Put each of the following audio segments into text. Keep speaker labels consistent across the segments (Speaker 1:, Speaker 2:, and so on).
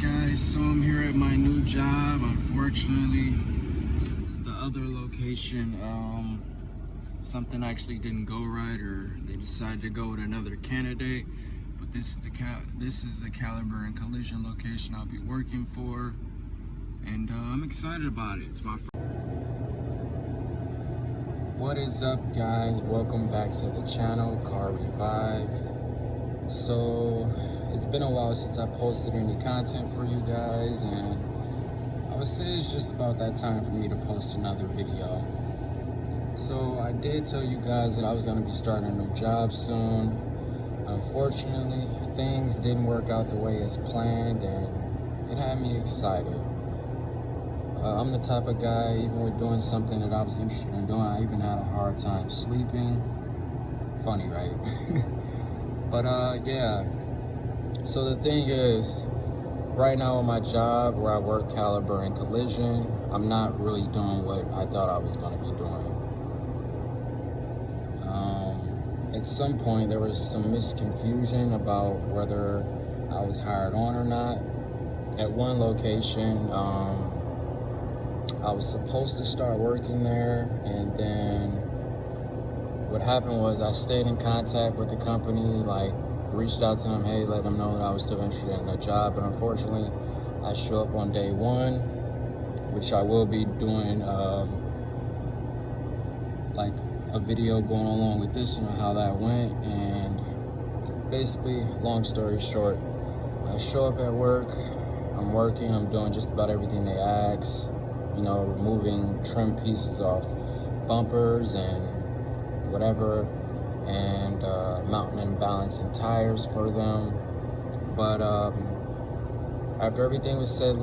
Speaker 1: Guys, so I'm here at my new job. Unfortunately, the other location, something actually didn't go right, or they decided to go with another candidate. But this is the Caliber and Collision location I'll be working for, and I'm excited about it. It's my first. What is up, guys? Welcome back to the channel, Car Revive. So it's been a while since I posted any content for you guys, and I would say it's just about that time for me to post another video. So I did tell you guys that I was going to be starting a new job soon. Unfortunately, things didn't work out the way as planned, and it had me excited. I'm the type of guy, even with doing something that I was interested in doing, I even had a hard time sleeping. Funny, right? But yeah. So the thing is, right now on my job where I work Caliber and Collision, I'm not really doing what I thought I was going to be doing. At some point there was some misconfusion about whether I was hired on or not. At one location, I was supposed to start working there, and then what happened was I stayed in contact with the company, like reached out to them, hey, let them know that I was still interested in the job. But unfortunately, I show up on day one, which I will be doing like a video going along with this one on how that went. And basically, long story short, I show up at work, I'm working, I'm doing just about everything they ask, you know, removing trim pieces off bumpers and whatever, and mounting and balancing tires for them. But after everything was said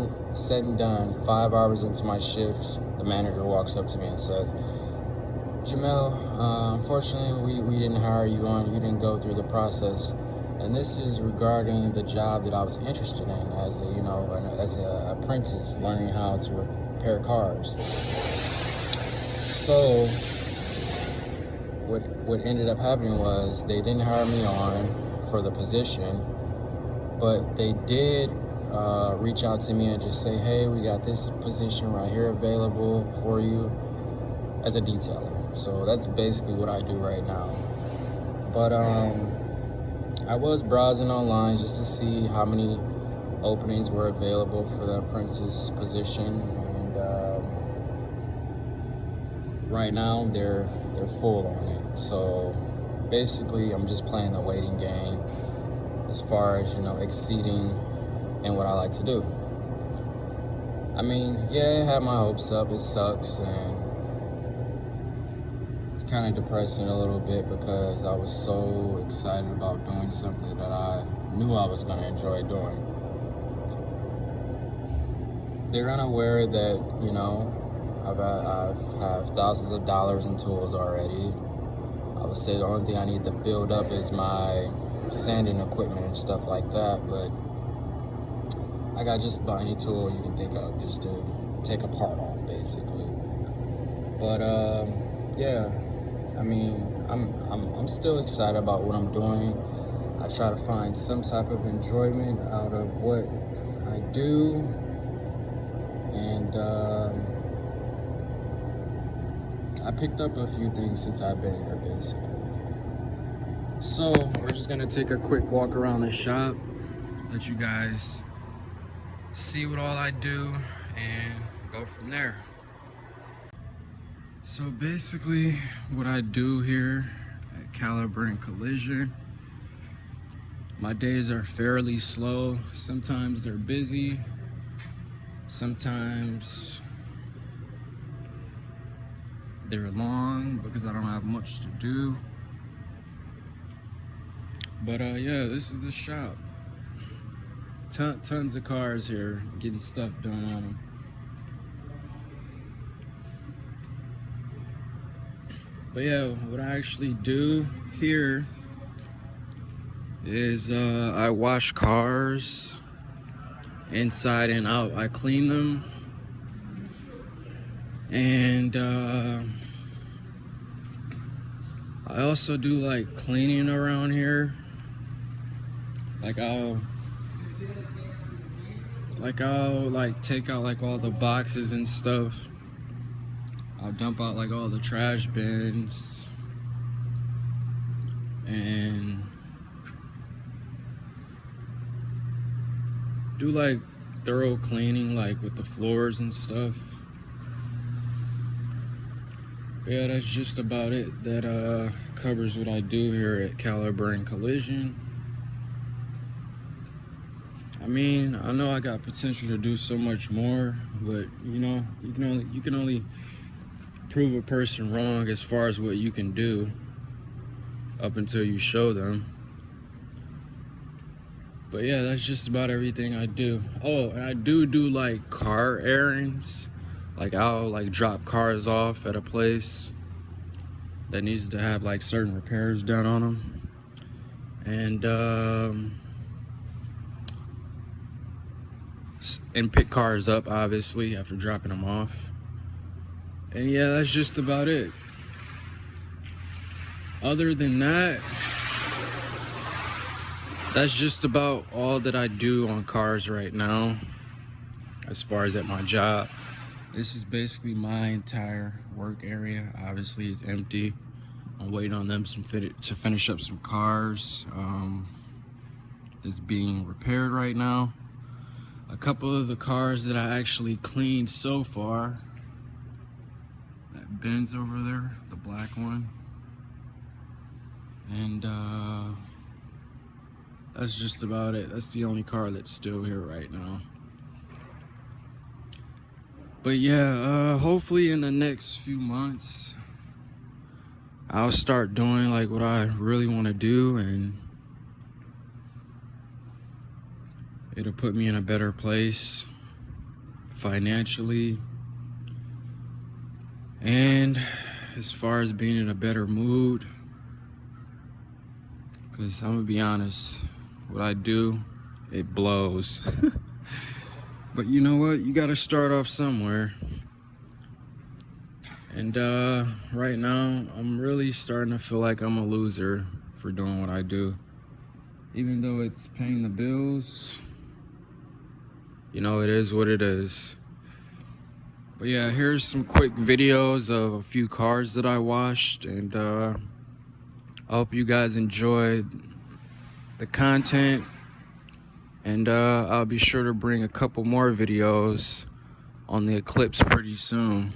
Speaker 1: and done, 5 hours into my shift, the manager walks up to me and says, Jamel, unfortunately we didn't hire you on, you didn't go through the process. And this is regarding the job that I was interested in as a, you know, as an apprentice, learning how to repair cars. So what ended up happening was they didn't hire me on for the position, but they did reach out to me and just say, hey, we got this position right here available for you as a detailer. So that's basically what I do right now. But I was browsing online just to see how many openings were available for the apprentice position, and right now they're full on it. So basically I'm just playing the waiting game as far as, you know, exceeding in what I like to do. I mean, yeah, I had my hopes up. It sucks, and it's kind of depressing a little bit because I was so excited about doing something that I knew I was going to enjoy doing. They're unaware that, you know, I've have thousands of dollars in tools already. I would say the only thing I need to build up is my sanding equipment and stuff like that, but I got just about any tool you can think of just to take a part off, basically. But yeah, I mean, I'm still excited about what I'm doing. I try to find some type of enjoyment out of what I do, and I picked up a few things since I've been here, basically. So we're just gonna take a quick walk around the shop, let you guys see what all I do, and go from there. So basically what I do here at Caliber and Collision, my days are fairly slow. Sometimes they're busy, sometimes they're long because I don't have much to do. But yeah, this is the shop. Tons of cars here, getting stuff done on them. But yeah, what I actually do here is I wash cars inside and out. I clean them, and I also do like cleaning around here. Like Like I'll like take out like all the boxes and stuff. I'll dump out like all the trash bins and do like thorough cleaning like with the floors and stuff. But yeah, that's just about it. That covers what I do here at Caliber and Collision. I mean, I know I got potential to do so much more, but you know, you can only prove a person wrong as far as what you can do up until you show them. But yeah, that's just about everything I do. Oh, and I do like car errands. Like I'll like drop cars off at a place that needs to have like certain repairs done on them. And pick cars up, obviously, after dropping them off. And yeah, that's just about it. Other than that, that's just about all that I do on cars right now, as far as at my job. This is basically my entire work area. Obviously, it's empty. I'm waiting on them to finish up some cars that's being repaired right now. A couple of the cars that I actually cleaned so far. That Benz over there, the black one. And that's just about it. That's the only car that's still here right now. But yeah, hopefully in the next few months, I'll start doing like what I really want to do, and it'll put me in a better place financially. And as far as being in a better mood, because I'm gonna be honest, what I do, it blows. But you know what? You gotta start off somewhere. And right now, I'm really starting to feel like I'm a loser for doing what I do. Even though it's paying the bills, you know, it is what it is. But yeah, here's some quick videos of a few cars that I washed, and I hope you guys enjoyed the content. And I'll be sure to bring a couple more videos on the Eclipse pretty soon.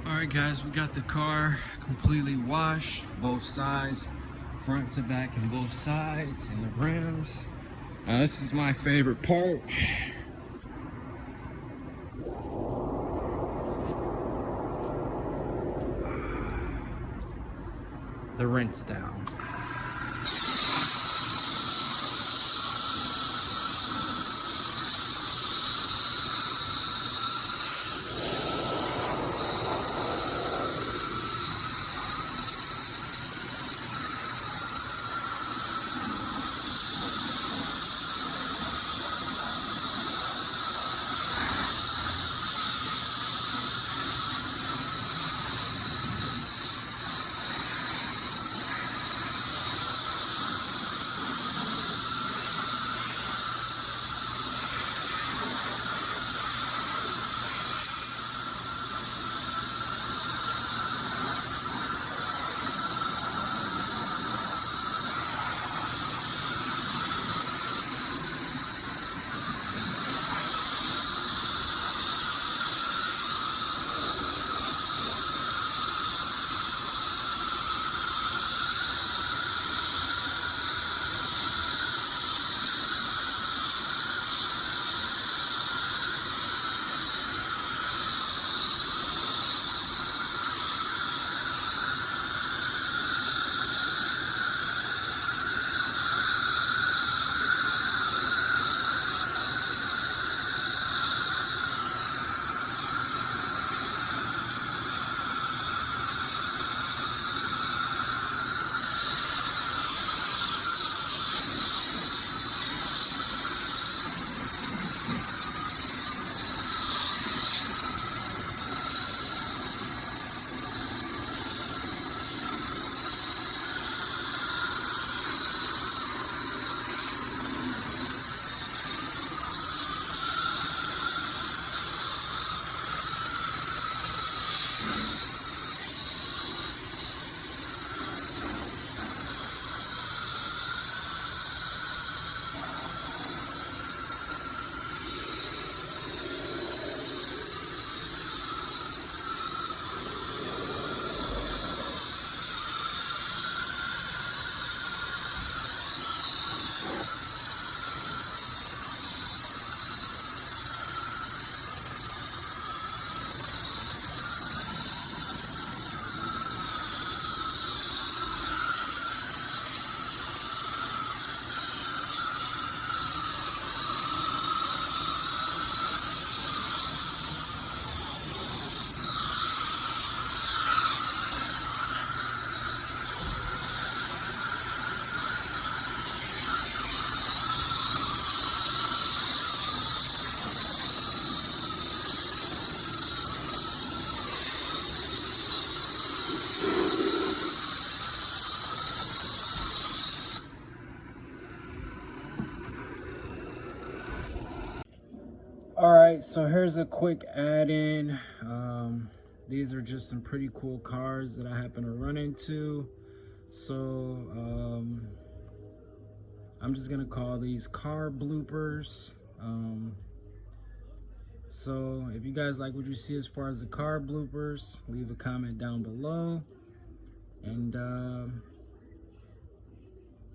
Speaker 1: Alright guys, we got the car completely washed, both sides, front to back and both sides, and the rims. Now this is my favorite part. The rinse down. All right, so here's a quick add-in. These are just some pretty cool cars that I happen to run into. So I'm just gonna call these car bloopers. So if you guys like what you see as far as the car bloopers, leave a comment down below. And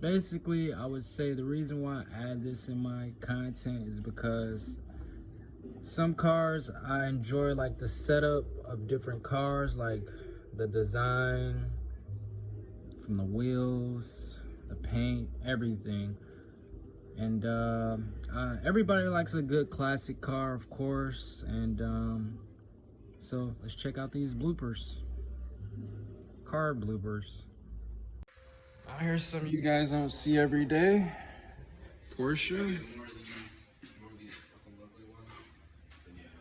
Speaker 1: basically, I would say the reason why I add this in my content is because some cars I enjoy, like the setup of different cars, like the design, from the wheels, the paint, everything. And everybody likes a good classic car, of course. And so let's check out these bloopers, car bloopers. Here's some you guys don't see every day. Porsche.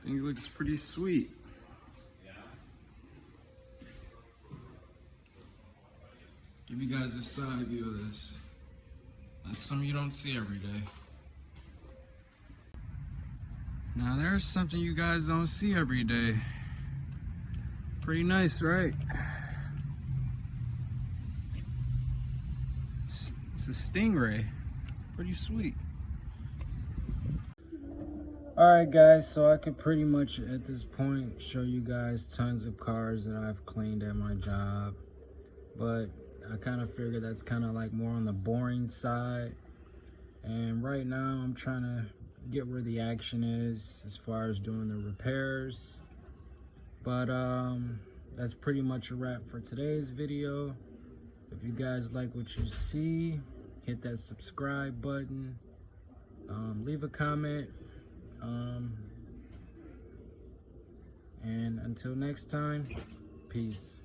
Speaker 1: Thing looks pretty sweet. Give you guys a side view of this. That's something you don't see every day. Now there's something you guys don't see every day. Pretty nice, right? It's a Stingray. Pretty sweet. Alright guys, so I could pretty much at this point show you guys tons of cars that I've cleaned at my job. But I kind of figured that's kind of like more on the boring side. And right now I'm trying to get where the action is as far as doing the repairs. But that's pretty much a wrap for today's video. If you guys like what you see, hit that subscribe button, leave a comment, and until next time, peace.